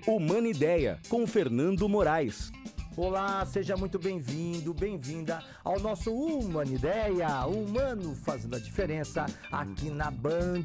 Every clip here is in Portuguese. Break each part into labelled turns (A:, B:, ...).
A: Humana Ideia, com Fernando Moraes.
B: Olá, seja muito bem-vindo, bem-vinda ao nosso Humana Ideia, humano fazendo a diferença aqui na Band+,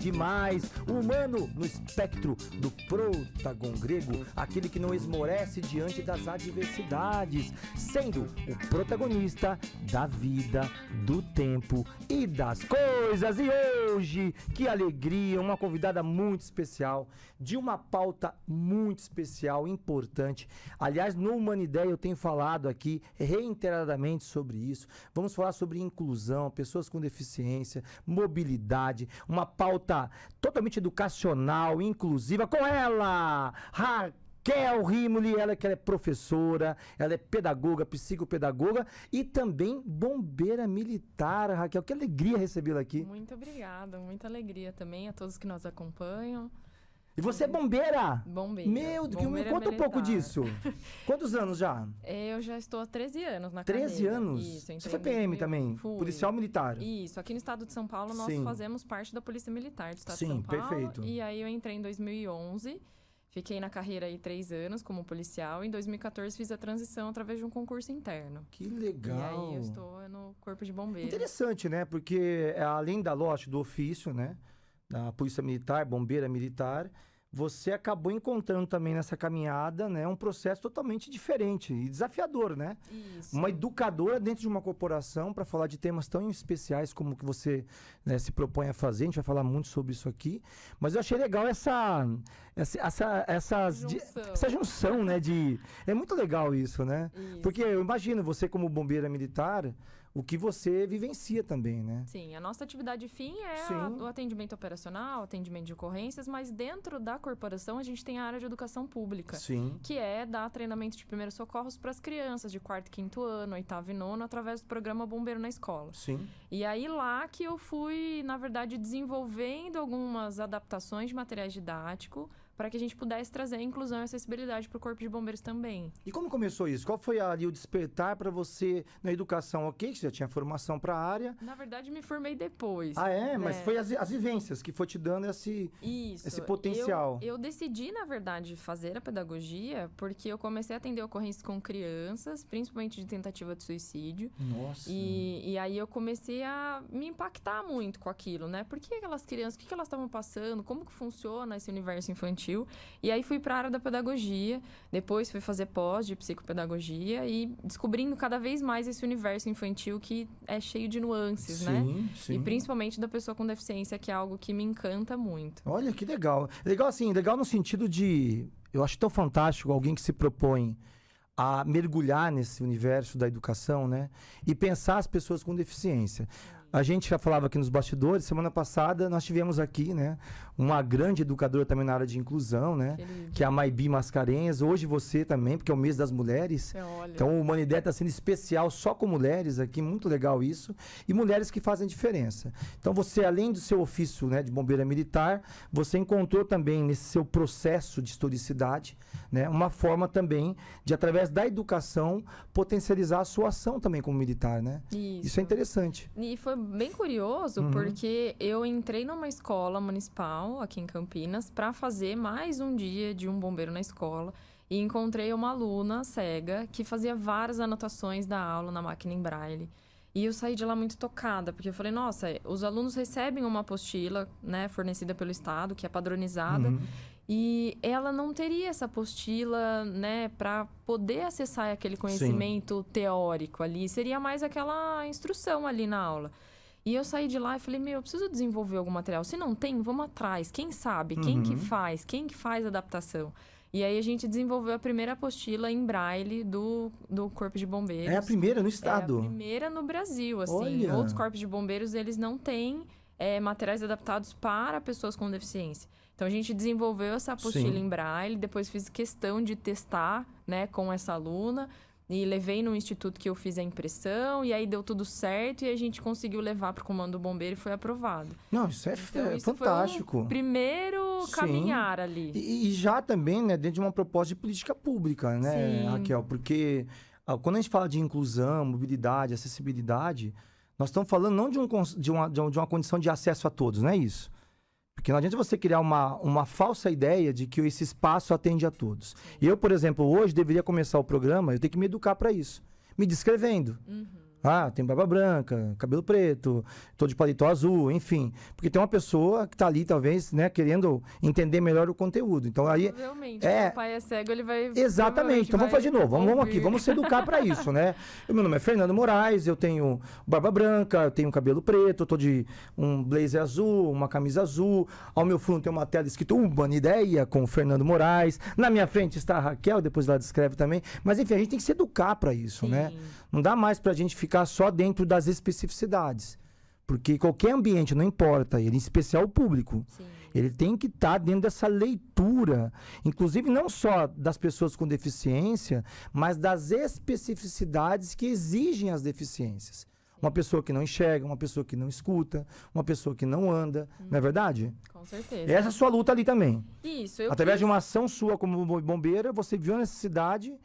B: humano no espectro do protagon grego, aquele que não esmorece diante das adversidades, sendo o protagonista da vida, do tempo e das coisas. E hoje, que alegria, uma convidada muito especial, de uma pauta muito especial, importante. Aliás, no Humana Ideia eu tenho falado aqui reiteradamente sobre isso. Vamos falar sobre inclusão, pessoas com deficiência, mobilidade, uma pauta totalmente educacional, inclusiva, com ela, Raquel Rimoli, ela que é professora, ela é pedagoga, psicopedagoga e também bombeira militar. Raquel, que alegria recebê-la aqui.
C: Muito obrigada, muita alegria também a todos que nos acompanham.
B: E você é bombeira?
C: Bombeira.
B: Meu Deus, me
C: Bombeira
B: conta um pouco
C: militar.
B: disso. Quantos anos já?
C: Eu já estou há 13 anos na
B: 13
C: carreira.
B: anos?
C: Isso,
B: Você
C: entrei
B: foi
C: em
B: PM
C: 2000.
B: também?
C: Fui.
B: Policial militar?
C: Isso, aqui no estado de São Paulo nós
B: Sim.
C: fazemos parte da Polícia Militar do estado
B: Sim,
C: de São Paulo.
B: perfeito.
C: E aí eu entrei em 2011, fiquei na carreira aí 3 anos como policial. Em 2014 fiz a transição através de um concurso interno.
B: Que legal.
C: E aí eu estou no Corpo de Bombeiros.
B: Interessante, né? Porque além da lógica do ofício, né? Da Polícia Militar, bombeira militar, você acabou encontrando também nessa caminhada, né? Um processo totalmente diferente e desafiador, né?
C: Isso.
B: Uma educadora dentro de uma corporação para falar de temas tão especiais como o que você, né, se propõe a fazer. A gente vai falar muito sobre isso aqui. Mas eu achei legal essa junção, né? É muito legal isso, né?
C: Isso.
B: Porque eu imagino você como bombeira militar, o que você vivencia também, né?
C: Sim, a nossa atividade fim é
B: Sim.
C: o atendimento operacional, atendimento de ocorrências, mas dentro da corporação a gente tem a área de educação pública,
B: Sim.
C: que é dar treinamento de primeiros socorros para as crianças de 4º e 5º ano, 8º e 9º, através do programa Bombeiro na Escola.
B: Sim.
C: E aí lá que eu fui, na verdade, desenvolvendo algumas adaptações de materiais didáticos para que a gente pudesse trazer a inclusão e acessibilidade para o Corpo de Bombeiros também.
B: E como começou isso? Qual foi ali o despertar para você na educação? Ok, você já tinha formação para a área.
C: Na verdade, me formei depois.
B: Ah, é? Mas
C: né?
B: foi as vivências que foi te dando esse potencial.
C: Eu decidi, na verdade, fazer a pedagogia porque eu comecei a atender ocorrências com crianças, principalmente de tentativa de suicídio.
B: Nossa.
C: E aí eu comecei a me impactar muito com aquilo, né? Por que aquelas crianças, o que elas estavam passando, como que funciona esse universo infantil? E aí fui para a área da pedagogia, depois fui fazer pós de psicopedagogia e descobrindo cada vez mais esse universo infantil que é cheio de nuances, né?
B: Sim.
C: E principalmente da pessoa com deficiência, que é algo que me encanta muito.
B: Olha, que legal. Legal assim, legal no sentido de... Eu acho tão fantástico alguém que se propõe a mergulhar nesse universo da educação, né? E pensar as pessoas com deficiência. A gente já falava aqui nos bastidores, semana passada nós tivemos aqui, né, uma grande educadora também na área de inclusão, né, que é a Maibi Mascarenhas. Hoje você também, porque é o mês das mulheres.
C: Olha.
B: Então o Humanidade está sendo especial só com mulheres aqui, muito legal isso. E mulheres que fazem diferença. Então você, além do seu ofício, né, de bombeira militar, você encontrou também nesse seu processo de historicidade, né, uma forma também de, através da educação, potencializar a sua ação também como militar, né? Isso é interessante.
C: E foi bem curioso, porque eu entrei numa escola municipal aqui em Campinas para fazer mais um dia de um bombeiro na escola e encontrei uma aluna cega que fazia várias anotações da aula na máquina em braille. E eu saí de lá muito tocada, porque eu falei, nossa, os alunos recebem uma apostila, né, fornecida pelo Estado, que é padronizada, e ela não teria essa apostila, né, para poder acessar aquele conhecimento teórico ali. Seria mais aquela instrução ali na aula. E eu saí de lá e falei, eu preciso desenvolver algum material. Se não tem, vamos atrás. Quem sabe? Quem que faz? Quem que faz a adaptação? E aí a gente desenvolveu a primeira apostila em braille do Corpo de Bombeiros.
B: É a primeira no estado?
C: É a primeira no Brasil, assim.
B: Olha.
C: Outros corpos de bombeiros, eles não têm materiais adaptados para pessoas com deficiência. Então, a gente desenvolveu essa apostila em braille, depois fiz questão de testar, né, com essa aluna. E levei no instituto que eu fiz a impressão, e aí deu tudo certo, e a gente conseguiu levar para o Comando do Bombeiro e foi aprovado.
B: Não, isso é
C: Então, isso
B: fantástico.
C: foi o primeiro caminhar ali.
B: E já também, né, dentro de uma proposta de política pública, né,
C: Sim.
B: Raquel? Porque quando a gente fala de inclusão, mobilidade, acessibilidade, nós estamos falando não de uma condição de acesso a todos, não é isso? Porque não adianta você criar uma falsa ideia de que esse espaço atende a todos. Eu, por exemplo, hoje deveria começar o programa, eu tenho que me educar para isso. Me descrevendo. Tem barba branca, cabelo preto, tô de paletó azul, enfim. Porque tem uma pessoa que tá ali, talvez, né, querendo entender melhor o conteúdo. Então aí...
C: Provavelmente, o pai é cego, ele vai...
B: Exatamente. Então vamos fazer de novo. Vamos aqui, vamos se educar para isso, né? Meu nome é Fernando Moraes, eu tenho barba branca, eu tenho cabelo preto, eu tô de um blazer azul, uma camisa azul. Ao meu fundo tem uma tela escrito Humanideia com o Fernando Moraes. Na minha frente está a Raquel, depois ela descreve também. Mas enfim, a gente tem que se educar para isso, né? Não dá mais pra gente ficar só dentro das especificidades. Porque qualquer ambiente, não importa, ele, em especial o público, ele tem que estar dentro dessa leitura, inclusive não só das pessoas com deficiência, mas das especificidades que exigem as deficiências. Uma pessoa que não enxerga, uma pessoa que não escuta, uma pessoa que não anda, não é verdade?
C: Com certeza.
B: Essa é a sua luta ali também.
C: Isso.
B: Através de uma ação sua como bombeira, você viu a necessidade...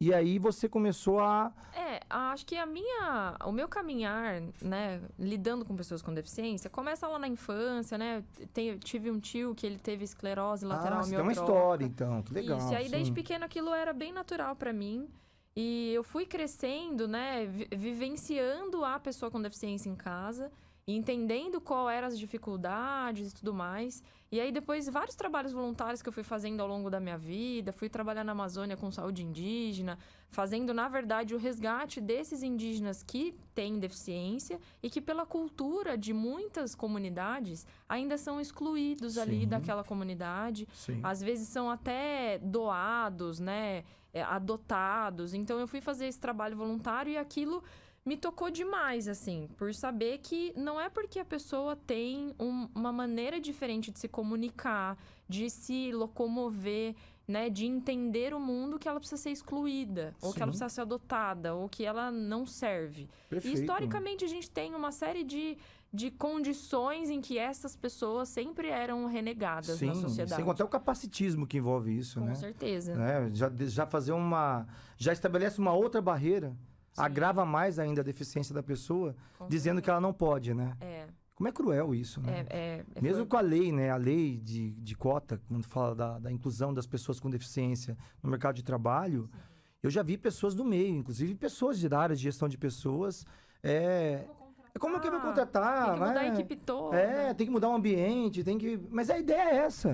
B: E aí você começou a...
C: acho que o meu caminhar, né, lidando com pessoas com deficiência, começa lá na infância, né? Tive um tio que ele teve esclerose lateral
B: amiotrófica. Tem uma história, então, que legal.
C: Isso, e aí desde pequeno aquilo era bem natural pra mim. E eu fui crescendo, né, vivenciando a pessoa com deficiência em casa, e entendendo qual eram as dificuldades e tudo mais. E aí depois vários trabalhos voluntários que eu fui fazendo ao longo da minha vida, fui trabalhar na Amazônia com saúde indígena, fazendo, na verdade, o resgate desses indígenas que têm deficiência e que pela cultura de muitas comunidades ainda são excluídos ali daquela comunidade. Às vezes são até doados, né, adotados. Então eu fui fazer esse trabalho voluntário e aquilo... me tocou demais, assim, por saber que não é porque a pessoa tem uma maneira diferente de se comunicar, de se locomover, né, de entender o mundo, que ela precisa ser excluída, ou que ela precisa ser adotada, ou que ela não serve.
B: Perfeito.
C: E historicamente a gente tem uma série de condições em que essas pessoas sempre eram renegadas na sociedade.
B: Sem contar o capacitismo que envolve isso, né?
C: Com certeza.
B: Já fazer já estabelece uma outra barreira. Agrava mais ainda a deficiência da pessoa, dizendo que ela não pode, né? Como é cruel isso, né? Mesmo com a lei, né? A lei de cota, quando fala da inclusão das pessoas com deficiência no mercado de trabalho, eu já vi pessoas do meio, inclusive pessoas da área de gestão de pessoas... Como que eu vou contratar?
C: Tem que mudar a equipe toda.
B: Tem que mudar o ambiente, Mas a ideia é essa.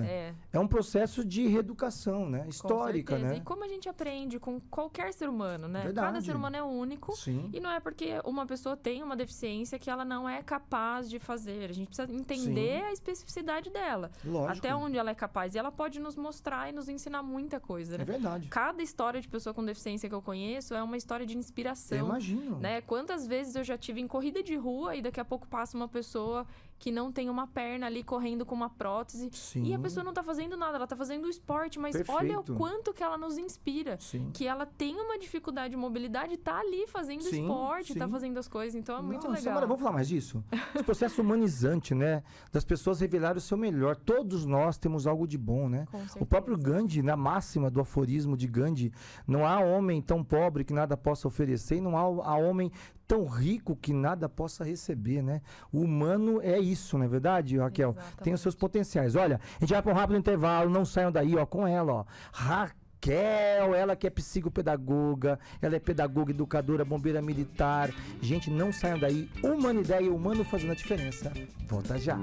B: É um processo de reeducação, né? Histórica, né?
C: E como a gente aprende com qualquer ser humano, né?
B: Verdade.
C: Cada ser humano é único. E não é porque uma pessoa tem uma deficiência que ela não é capaz de fazer. A gente precisa entender a especificidade dela.
B: Lógico.
C: Até onde ela é capaz. E ela pode nos mostrar e nos ensinar muita coisa, né?
B: É verdade.
C: Cada história de pessoa com deficiência que eu conheço é uma história de inspiração.
B: Eu imagino.
C: Né? Quantas vezes eu já tive em corrida de rua e daqui a pouco passa uma pessoa que não tem uma perna ali correndo com uma prótese. E a pessoa não tá fazendo nada, ela tá fazendo o esporte, mas olha o quanto que ela nos inspira. Que ela tem uma dificuldade de mobilidade, tá ali fazendo esporte, tá fazendo as coisas, então é muito legal.
B: Samara, vamos falar mais disso? Esse processo humanizante, né? Das pessoas revelarem o seu melhor. Todos nós temos algo de bom, né? O próprio Gandhi, na máxima do aforismo de Gandhi, não há homem tão pobre que nada possa oferecer e não há homem tão rico que nada possa receber, né? O humano é isso, não é verdade, Raquel?
C: Exatamente.
B: Tem os seus potenciais. Olha, a gente vai para um rápido intervalo, não saiam daí, ó, com ela, ó. Raquel, ela que é psicopedagoga, ela é pedagoga, educadora, bombeira militar. Gente, não saiam daí. Humanideia, humano fazendo a diferença. Volta já.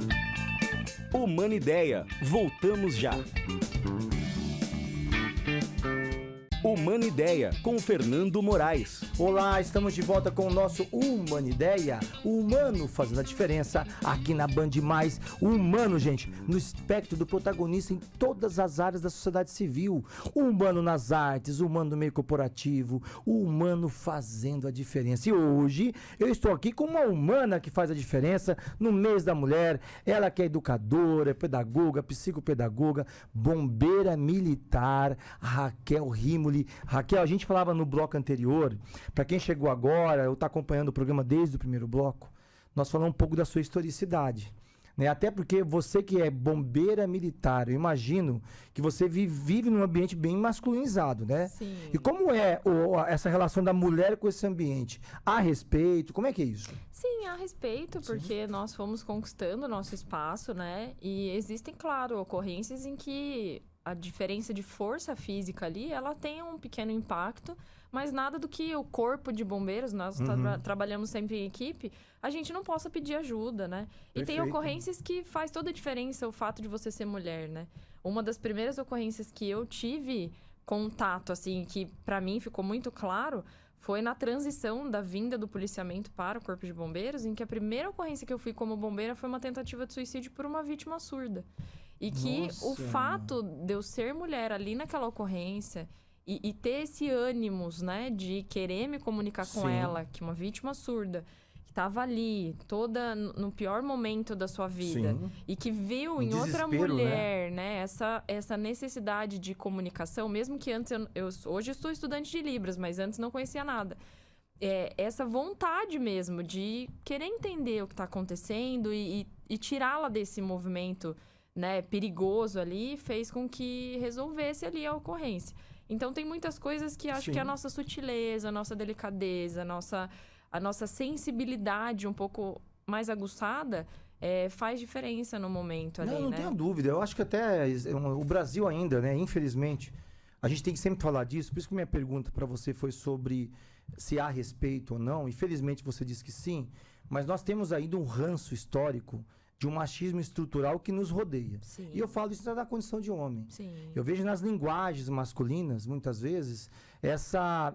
A: Humanideia, voltamos já. Humanideia, com Fernando Moraes.
B: Olá, estamos de volta com o nosso Humanideia, o humano fazendo a diferença aqui na Band Mais. O humano, gente, no espectro do protagonista em todas as áreas da sociedade civil. O humano nas artes, o humano no meio corporativo, o humano fazendo a diferença. E hoje eu estou aqui com uma humana que faz a diferença no mês da mulher. Ela que é educadora, pedagoga, psicopedagoga, bombeira militar, Raquel Rimoli. Raquel, a gente falava no bloco anterior, para quem chegou agora, ou está acompanhando o programa desde o primeiro bloco, nós falamos um pouco da sua historicidade, né? Até porque você que é bombeira militar, eu imagino que você vive num ambiente bem masculinizado, né?
C: Sim.
B: E como é essa relação da mulher com esse ambiente? Há respeito? Como é que é isso?
C: Sim, há respeito, porque nós fomos conquistando o nosso espaço, né? E existem, claro, ocorrências em que a diferença de força física ali, ela tem um pequeno impacto, mas nada do que o corpo de bombeiros, nós trabalhamos sempre em equipe, a gente não possa pedir ajuda, né? E tem
B: Perfeito.
C: ocorrências que faz toda a diferença o fato de você ser mulher, né? Uma das primeiras ocorrências que eu tive contato, assim, que pra mim ficou muito claro, foi na transição da vinda do policiamento para o Corpo de Bombeiros, em que a primeira ocorrência que eu fui como bombeira foi uma tentativa de suicídio por uma vítima surda. E que o
B: Nossa.
C: fato de eu ser mulher ali naquela ocorrência e ter esse ânimos, né, de querer me comunicar com
B: Sim.
C: ela, que uma vítima surda, que estava ali, toda no pior momento da sua vida,
B: Sim.
C: e que viu
B: Um
C: em outra
B: desespero,
C: mulher, né, essa necessidade de comunicação, mesmo que antes hoje eu sou estudante de Libras, mas antes não conhecia nada. Essa vontade mesmo de querer entender o que está acontecendo e tirá-la desse movimento, né, perigoso ali, fez com que resolvesse ali a ocorrência. Então tem muitas coisas que acho
B: Sim.
C: que a nossa sutileza, a nossa delicadeza, a nossa sensibilidade um pouco mais aguçada faz diferença no momento ali,
B: Não
C: né?
B: tenho dúvida. Eu acho que até o Brasil ainda, né? Infelizmente, a gente tem que sempre falar disso. Por isso que minha pergunta para você foi sobre se há respeito ou não. Infelizmente você disse que sim, mas nós temos ainda um ranço histórico de um machismo estrutural que nos rodeia.
C: Sim.
B: E eu falo isso da condição de homem.
C: Sim.
B: Eu vejo nas linguagens masculinas, muitas vezes, essa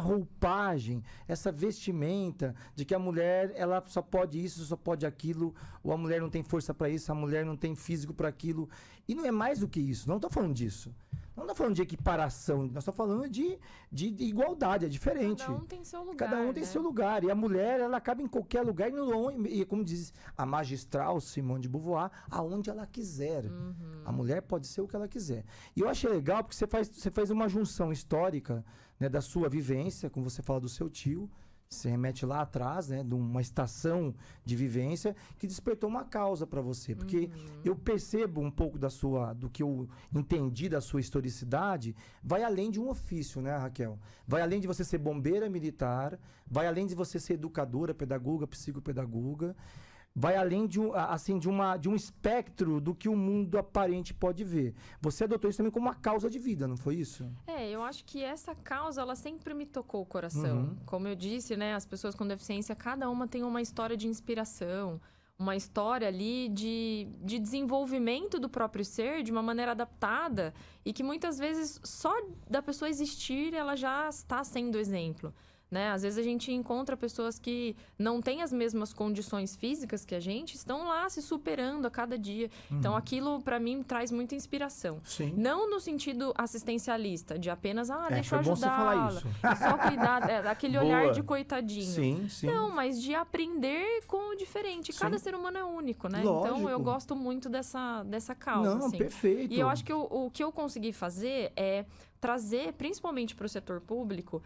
B: roupagem, essa vestimenta de que a mulher ela só pode isso, só pode aquilo, ou a mulher não tem força para isso, a mulher não tem físico para aquilo. E não é mais do que isso. Não estou falando disso. Não estou falando de equiparação. Nós estamos falando de igualdade. É diferente.
C: Cada um tem seu lugar.
B: Cada um tem
C: né?
B: seu lugar. E a mulher, ela acaba em qualquer lugar. E como diz a magistral Simone de Beauvoir, aonde ela quiser. A mulher pode ser o que ela quiser. E eu achei legal porque você faz uma junção histórica, né, da sua vivência, como você fala do seu tio. Você remete lá atrás, né, de uma estação de vivência que despertou uma causa para você. Porque eu percebo um pouco do que eu entendi da sua historicidade, vai além de um ofício, né, Raquel? Vai além de você ser bombeira militar, vai além de você ser educadora, pedagoga, psicopedagoga, vai além de um espectro do que o mundo aparente pode ver. Você adotou isso também como uma causa de vida, não foi isso?
C: Eu acho que essa causa, ela sempre me tocou o coração. Como eu disse, né, as pessoas com deficiência, cada uma tem uma história de inspiração, uma história ali de desenvolvimento do próprio ser de uma maneira adaptada e que muitas vezes só da pessoa existir, ela já está sendo exemplo. Né? Às vezes a gente encontra pessoas que não têm as mesmas condições físicas que a gente, estão lá se superando a cada dia. Então aquilo para mim traz muita inspiração.
B: Sim.
C: Não no sentido assistencialista, de apenas, deixa eu
B: foi bom você falar
C: ajudá-la.
B: isso.
C: Só cuidar, aquele
B: Boa.
C: olhar de coitadinho.
B: Sim, sim.
C: Não, mas de aprender com o diferente. Cada
B: Sim.
C: ser humano é único, né?
B: Lógico.
C: Então eu gosto muito dessa causa.
B: Não,
C: assim.
B: perfeito.
C: E eu acho que o que eu consegui fazer é trazer, principalmente para o setor público,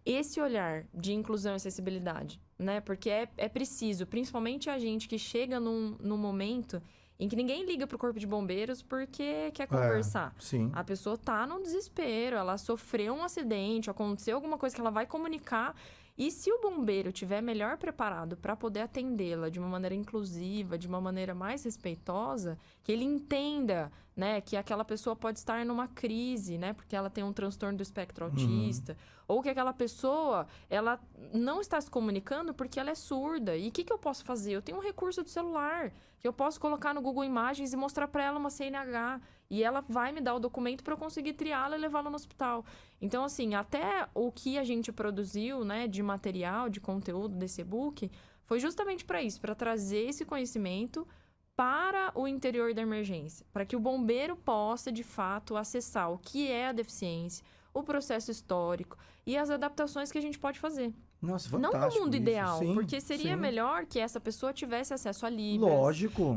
C: esse olhar de inclusão e acessibilidade, né? Porque é preciso, principalmente a gente que chega num momento em que ninguém liga pro Corpo de Bombeiros porque quer conversar.
B: Sim.
C: A pessoa tá num desespero, ela sofreu um acidente, aconteceu alguma coisa que ela vai comunicar. E se o bombeiro estiver melhor preparado para poder atendê-la de uma maneira inclusiva, de uma maneira mais respeitosa, que ele entenda, né, que aquela pessoa pode estar numa crise, né, porque ela tem um transtorno do espectro autista, ou que aquela pessoa, ela não está se comunicando porque ela é surda. E o que eu posso fazer? Eu tenho um recurso do celular, que eu posso colocar no Google Imagens e mostrar para ela uma CNH. E ela vai me dar o documento para eu conseguir triá-la e levá-la no hospital. Então, assim, até o que a gente produziu, né, de material, de conteúdo desse e-book, foi justamente para isso, para trazer esse conhecimento para o interior da emergência, para que o bombeiro possa, de fato, acessar o que é a deficiência, o processo histórico e as adaptações que a gente pode fazer.
B: Nossa,
C: Não
B: fantástico.
C: no mundo
B: isso.
C: ideal,
B: Sim,
C: porque seria
B: sim.
C: melhor que essa pessoa tivesse acesso a Libras.
B: Lógico.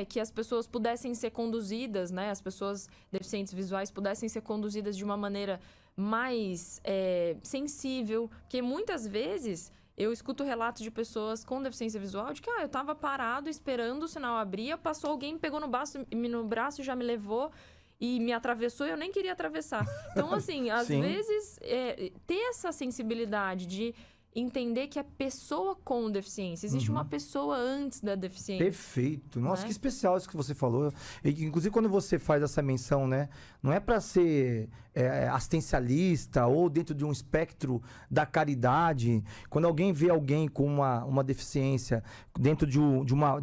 C: Que as pessoas pudessem ser conduzidas, né? As pessoas deficientes visuais pudessem ser conduzidas de uma maneira mais sensível. Porque muitas vezes Eu escuto relatos de pessoas com deficiência visual de que eu tava parado esperando o sinal abrir, passou alguém, me pegou no braço e já me levou e me atravessou e eu nem queria atravessar. Então, assim, às vezes, ter essa sensibilidade de entender que a pessoa com deficiência, existe uma pessoa antes da deficiência.
B: Perfeito. Nossa,
C: né?
B: que especial isso que você falou. Inclusive, quando você faz essa menção, né? Não é para ser assistencialista ou dentro de um espectro da caridade. Quando alguém vê alguém com uma deficiência dentro de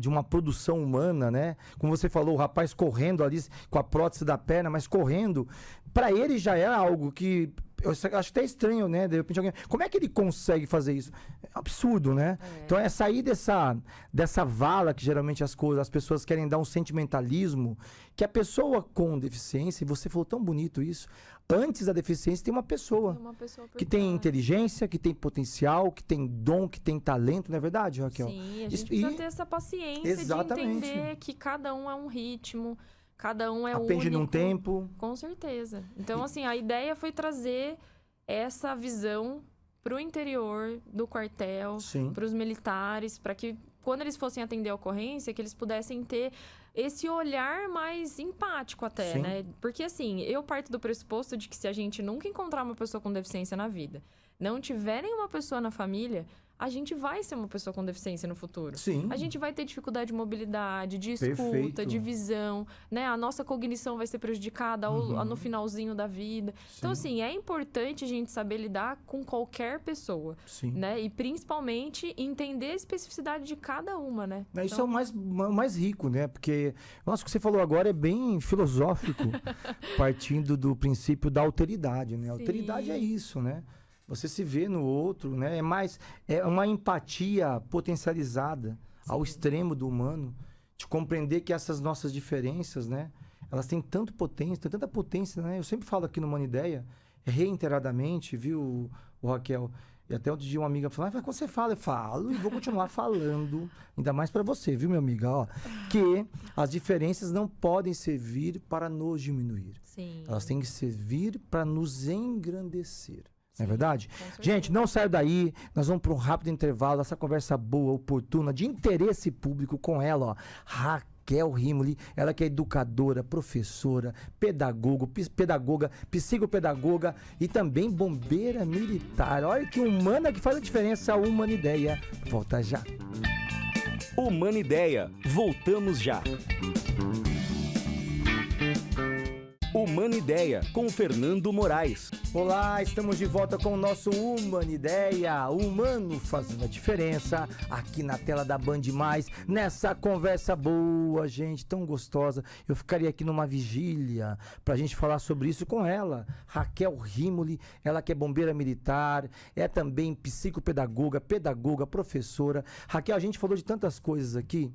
B: uma produção humana, né? Como você falou, o rapaz correndo ali com a prótese da perna, mas correndo, para ele já é algo que... Eu acho até estranho, né? De repente alguém... Como é que ele consegue fazer isso? É absurdo, né? Então é sair dessa vala que geralmente as pessoas querem dar um sentimentalismo, que a pessoa com deficiência, e você falou tão bonito isso, antes da deficiência tem uma pessoa. Que tem inteligência, que tem potencial, que tem dom, que tem talento, não é verdade, Raquel?
C: Sim, a gente precisa ter essa paciência de entender que cada um é um ritmo. Cada um é único.
B: Aprende num tempo.
C: Com certeza. Então, assim, a ideia foi trazer essa visão pro interior do quartel, para os militares, para que quando eles fossem atender a ocorrência, que eles pudessem ter esse olhar mais empático até, né? Porque, assim, eu parto do pressuposto de que se a gente nunca encontrar uma pessoa com deficiência na vida, não tiver nenhuma pessoa na família, a gente vai ser uma pessoa com deficiência no futuro.
B: Sim.
C: A gente vai ter dificuldade de mobilidade, de escuta, de visão, né? A nossa cognição vai ser prejudicada no finalzinho da vida. Sim. Então, assim, é importante a gente saber lidar com qualquer pessoa, né? E, principalmente, entender a especificidade de cada uma, né?
B: Isso é o mais rico, né? Porque, nossa, o que você falou agora é bem filosófico, partindo do princípio da alteridade, né? A alteridade é isso, né? Você se vê no outro, né? É uma empatia potencializada ao extremo do humano, de compreender que essas nossas diferenças, né? Elas têm tanta potência, né? Eu sempre falo aqui no Humana Ideia, reiteradamente, viu, Raquel? E até outro dia uma amiga falou, mas quando você fala, eu falo e vou continuar falando, ainda mais para você, viu, minha amiga? Ó, que as diferenças não podem servir para nos diminuir.
C: Sim.
B: Elas têm que servir para nos engrandecer. Não é verdade? Gente, não saia daí. Nós vamos para um rápido intervalo. Essa conversa boa, oportuna, de interesse público com ela, ó. Raquel Rimoli, ela que é educadora, professora, pedagoga, psicopedagoga e também bombeira militar. Olha que humana que faz a diferença, a Humana Ideia. Volta já.
A: Humana Ideia. Voltamos já. Humana Ideia, com Fernando Moraes.
B: Olá, estamos de volta com o nosso Humana Ideia, humano fazendo a diferença, aqui na tela da Band+, nessa conversa boa, gente, tão gostosa. Eu ficaria aqui numa vigília pra gente falar sobre isso com ela, Raquel Rimoli, ela que é bombeira militar, é também psicopedagoga, professora. Raquel, a gente falou de tantas coisas aqui,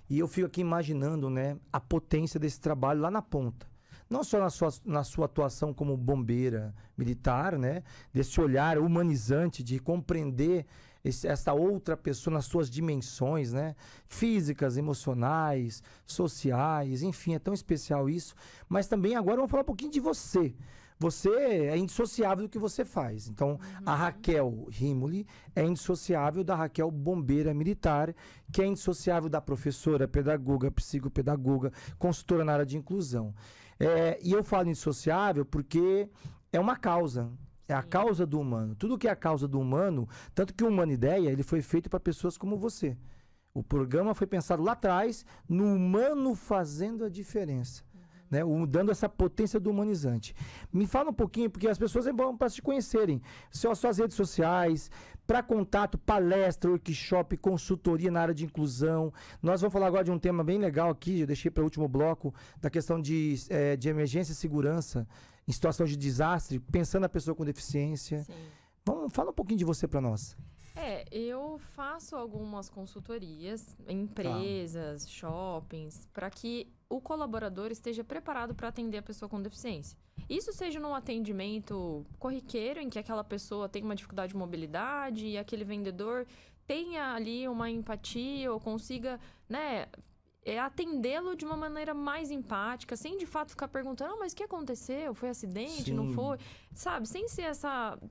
B: e eu fico aqui imaginando, né, a potência desse trabalho lá na ponta. Não só na sua atuação como bombeira militar, né? Desse olhar humanizante de compreender essa outra pessoa nas suas dimensões, né? Físicas, emocionais, sociais, enfim, é tão especial isso. Mas também agora vamos falar um pouquinho de você. Você é indissociável do que você faz. Então, a Raquel Rimoli é indissociável da Raquel bombeira militar, que é indissociável da professora, pedagoga, psicopedagoga, consultora na área de inclusão. E eu falo indissociável porque é uma causa. É a causa do humano. Tudo que é a causa do humano, tanto que o Humana Ideia, ele foi feito para pessoas como você. O programa foi pensado lá atrás no humano fazendo a diferença. Né, dando essa potência do humanizante. Me fala um pouquinho, porque as pessoas vão para se conhecerem. Suas redes sociais, para contato, palestra, workshop, consultoria na área de inclusão. Nós vamos falar agora de um tema bem legal aqui, eu deixei para o último bloco, da questão de emergência e segurança, em situação de desastre, pensando na pessoa com deficiência. Fala um pouquinho de você para nós.
C: Eu faço algumas consultorias em empresas, shoppings, para que o colaborador esteja preparado para atender a pessoa com deficiência. Isso seja num atendimento corriqueiro, em que aquela pessoa tem uma dificuldade de mobilidade e aquele vendedor tenha ali uma empatia ou consiga, né, atendê-lo de uma maneira mais empática, sem de fato ficar perguntando, mas o que aconteceu? Foi acidente?
B: Sim.
C: Não foi? Sabe? Sem ser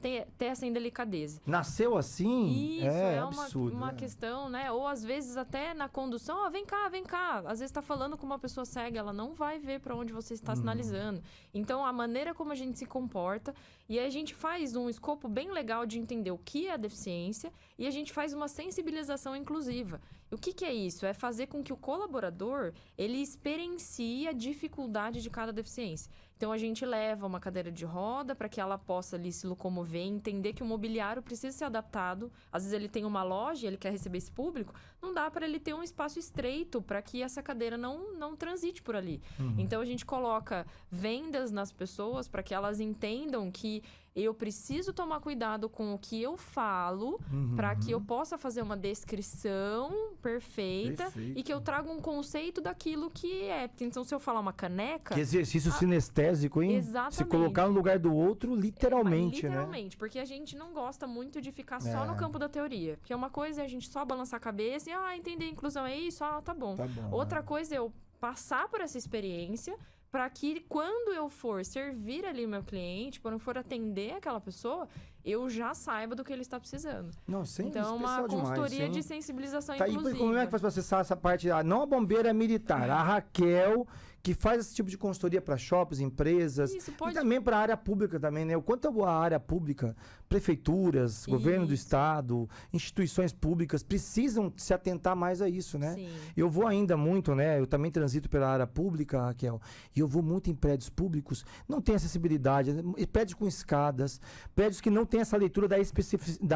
C: ter essa indelicadeza.
B: Nasceu assim?
C: Isso,
B: é
C: uma,
B: absurdo.
C: uma questão, né? Ou às vezes até na condução, vem cá. Às vezes tá falando com uma pessoa cega, ela não vai ver para onde você está sinalizando. Então, a maneira como a gente se comporta, e aí a gente faz um escopo bem legal de entender o que é a deficiência, e a gente faz uma sensibilização inclusiva. O que é isso? É fazer com que o colaborador, ele experiencie a dificuldade de cada deficiência. Então, a gente leva uma cadeira de roda para que ela possa ali se locomover, entender que o mobiliário precisa ser adaptado. Às vezes ele tem uma loja, ele quer receber esse público, não dá para ele ter um espaço estreito para que essa cadeira não transite por ali. Então, a gente coloca vendas nas pessoas para que elas entendam que eu preciso tomar cuidado com o que eu falo para que eu possa fazer uma descrição perfeita e que eu traga um conceito daquilo que é. Então, se eu falar uma caneca...
B: Que exercício sinestésico, hein?
C: Exatamente.
B: Se colocar no lugar do outro, literalmente, né?
C: Literalmente, porque a gente não gosta muito de ficar só no campo da teoria. Porque uma coisa é a gente só balançar a cabeça e, entender a inclusão é isso, tá bom. Outra coisa é eu passar por essa experiência para que quando eu for servir ali o meu cliente, quando eu for atender aquela pessoa, eu já saiba do que ele está precisando.
B: Não,
C: então, uma consultoria de sensibilização inclusiva.
B: Como é que faz para acessar essa parte? Não a bombeira militar, a Raquel, que faz esse tipo de consultoria para shoppings, empresas, e também para a área pública também, né? O quanto a área pública, prefeituras, governo do estado, instituições públicas precisam se atentar mais a isso, né?
C: Sim.
B: Eu vou ainda muito, né? Eu também transito pela área pública, Raquel, e eu vou muito em prédios públicos, não tem acessibilidade, prédios com escadas, prédios que não tem essa leitura da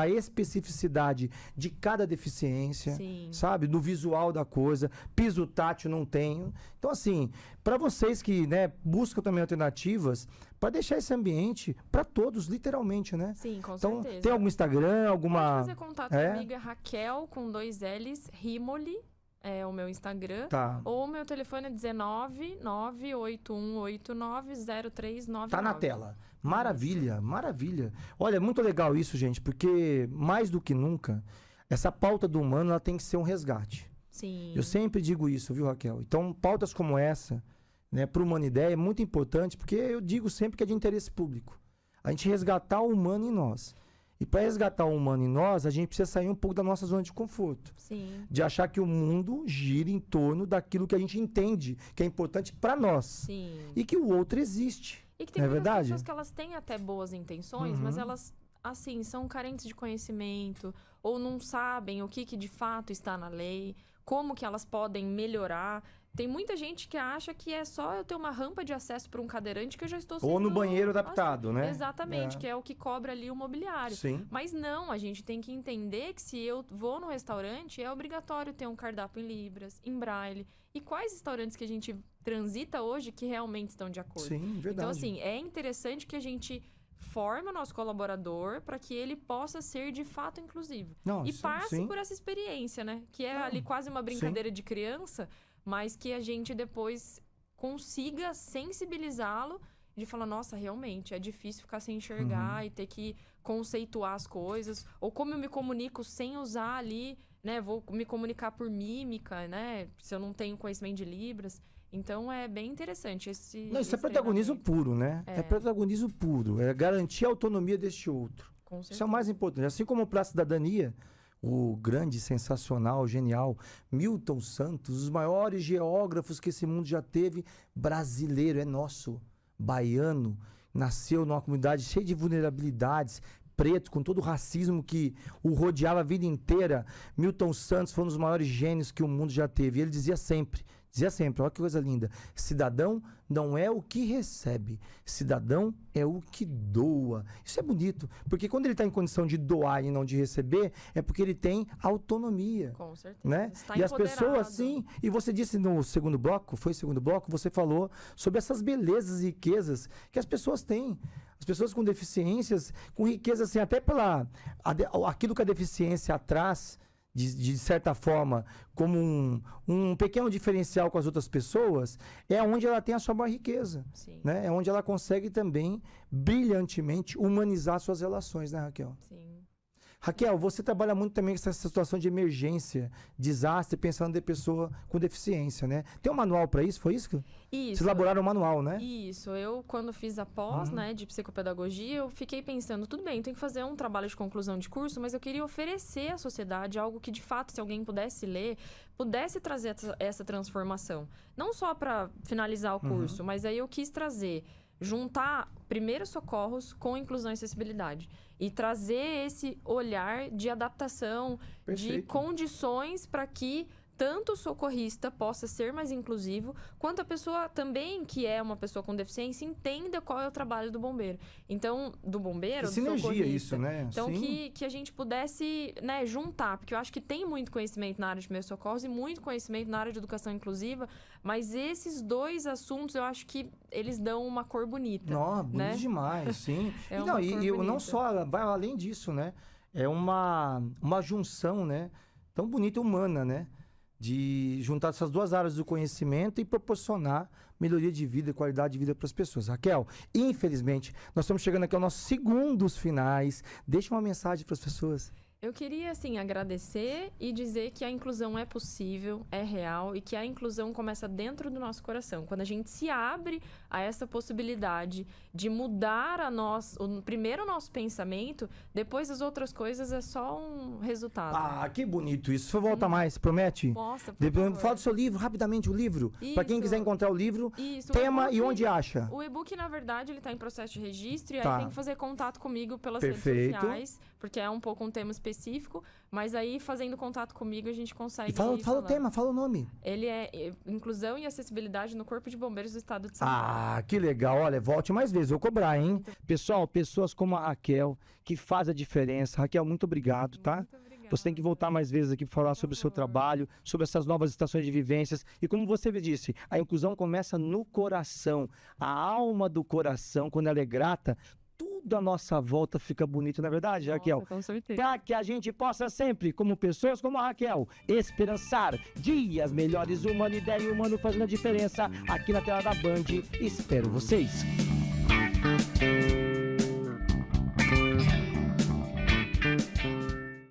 B: especificidade de cada deficiência, sabe? Do visual da coisa, piso tátil não tem. Então, assim, para vocês que, né, buscam também alternativas, para deixar esse ambiente para todos, literalmente, né?
C: Sim, com
B: então,
C: certeza.
B: Tem algum Instagram, alguma...
C: Pode fazer contato comigo, é Raquel, com 2 L's, Rimoli, é o meu Instagram.
B: Tá.
C: Ou o meu telefone é 19-98189-0399.
B: Tá na tela. Maravilha, maravilha. Olha, muito legal isso, gente, porque mais do que nunca, essa pauta do humano ela tem que ser um resgate.
C: Sim.
B: Eu sempre digo isso, viu, Raquel? Então, pautas como essa, né, para uma ideia é muito importante, porque eu digo sempre que é de interesse público. A gente resgatar o humano em nós. E para resgatar o humano em nós, a gente precisa sair um pouco da nossa zona de conforto.
C: Sim.
B: De achar que o mundo gira em torno daquilo que a gente entende que é importante para nós.
C: Sim.
B: E que o outro existe.
C: E que tem muitas pessoas que elas têm até boas intenções, mas elas, assim, são carentes de conhecimento ou não sabem o que de fato está na lei, como que elas podem melhorar. Tem muita gente que acha que é só eu ter uma rampa de acesso para um cadeirante que eu já estou sendo...
B: Ou no banheiro adaptado, né?
C: Exatamente, que é o que cobra ali o mobiliário.
B: Sim.
C: Mas não, a gente tem que entender que se eu vou no restaurante, é obrigatório ter um cardápio em libras, em braille. E quais restaurantes que a gente transita hoje que realmente estão de acordo?
B: Sim, verdade.
C: Então, assim, é interessante que a gente forme o nosso colaborador para que ele possa ser de fato inclusivo. E passe por essa experiência, né? Que é ali quase uma brincadeira de criança, mas que a gente depois consiga sensibilizá-lo de falar, nossa, realmente, é difícil ficar sem enxergar e ter que conceituar as coisas. Ou como eu me comunico sem usar ali, né? Vou me comunicar por mímica, né? Se eu não tenho conhecimento de Libras. Então, é bem interessante esse...
B: Não, isso é protagonismo puro, né? É protagonismo puro. É garantir a autonomia deste outro.
C: Com certeza.
B: Isso é o mais importante. Assim como para a cidadania, o grande, sensacional, genial Milton Santos, os maiores geógrafos que esse mundo já teve, brasileiro, é nosso, baiano, nasceu numa comunidade cheia de vulnerabilidades, preto, com todo o racismo que o rodeava a vida inteira. Milton Santos foi um dos maiores gênios que o mundo já teve. E ele dizia sempre, olha que coisa linda, cidadão não é o que recebe, cidadão é o que doa. Isso é bonito, porque quando ele está em condição de doar e não de receber, é porque ele tem autonomia.
C: Com certeza.
B: Né?
C: Está
B: e as pessoas, sim, e você disse no segundo bloco, você falou sobre essas belezas e riquezas que as pessoas têm. As pessoas com deficiências, com riqueza, assim, até aquilo que a deficiência traz, de certa forma, como um pequeno diferencial com as outras pessoas, é onde ela tem a sua maior riqueza. Né? É onde ela consegue também, brilhantemente, humanizar suas relações, né, Raquel?
C: Sim.
B: Raquel, você trabalha muito também com essa situação de emergência, desastre, pensando em pessoa com deficiência, né? Tem um manual para isso? Foi isso?
C: Isso.
B: Vocês elaboraram um manual, né?
C: Isso. Eu, quando fiz a pós, né, de psicopedagogia, eu fiquei pensando, tudo bem, tem que fazer um trabalho de conclusão de curso, mas eu queria oferecer à sociedade algo que, de fato, se alguém pudesse ler, pudesse trazer essa transformação. Não só para finalizar o curso, mas aí eu quis trazer, juntar primeiros socorros com inclusão e acessibilidade. E trazer esse olhar de adaptação,
B: Perfeito.
C: de condições para que tanto o socorrista possa ser mais inclusivo, quanto a pessoa também, que é uma pessoa com deficiência, entenda qual é o trabalho do bombeiro. Então, do bombeiro, do
B: sinergia
C: socorrista.
B: isso, né?
C: Então,
B: Sim.
C: que a gente pudesse, né, juntar, porque eu acho que tem muito conhecimento na área de primeiros socorros e muito conhecimento na área de educação inclusiva, mas esses dois assuntos, eu acho que eles dão uma cor bonita.
B: Não, bonito
C: né?
B: demais, sim.
C: É
B: e
C: uma cor
B: não
C: bonita.
B: só, vai além disso, né? É uma junção, né? Tão bonita e humana, né? De juntar essas duas áreas do conhecimento e proporcionar melhoria de vida e qualidade de vida para as pessoas. Raquel, infelizmente, nós estamos chegando aqui aos nossos segundos finais. Deixa uma mensagem para as pessoas.
C: Eu queria, assim, agradecer e dizer que a inclusão é possível, é real e que a inclusão começa dentro do nosso coração. Quando a gente se abre a essa possibilidade de mudar primeiro o nosso pensamento, depois as outras coisas é só um resultado.
B: Ah, que bonito isso. Você volta mais, promete?
C: Mostra, por favor.
B: Fala do seu livro, rapidamente, o livro. Para quem
C: Isso.
B: quiser encontrar o livro,
C: Isso, o
B: tema
C: e-book-
B: e onde acha.
C: O e-book, na verdade, ele está em processo de registro e
B: Tá.
C: aí tem que fazer contato comigo pelas
B: Perfeito.
C: redes sociais, porque é um pouco um tema específico, mas aí fazendo contato comigo a gente consegue
B: E fala
C: ir
B: o
C: falando.
B: tema, fala o nome.
C: Ele é Inclusão e Acessibilidade no Corpo de Bombeiros do Estado de São Paulo.
B: Ah, que legal. Olha, volte mais vezes, vou cobrar, hein? Pessoal, pessoas como a Raquel, que faz a diferença. Raquel, muito obrigado, tá?
C: Muito obrigada.
B: Você tem que voltar mais vezes aqui para falar sobre o seu trabalho, sobre essas novas estações de vivências. E como você disse, a inclusão começa no coração. A alma do coração, quando ela é grata, tudo à nossa volta fica bonito, não é verdade, Raquel?
C: Nossa, com certeza.
B: Para que a gente possa sempre, como pessoas como a Raquel, esperançar dias melhores. Humano Ideia e Humano fazendo a diferença aqui na tela da Band. Espero vocês.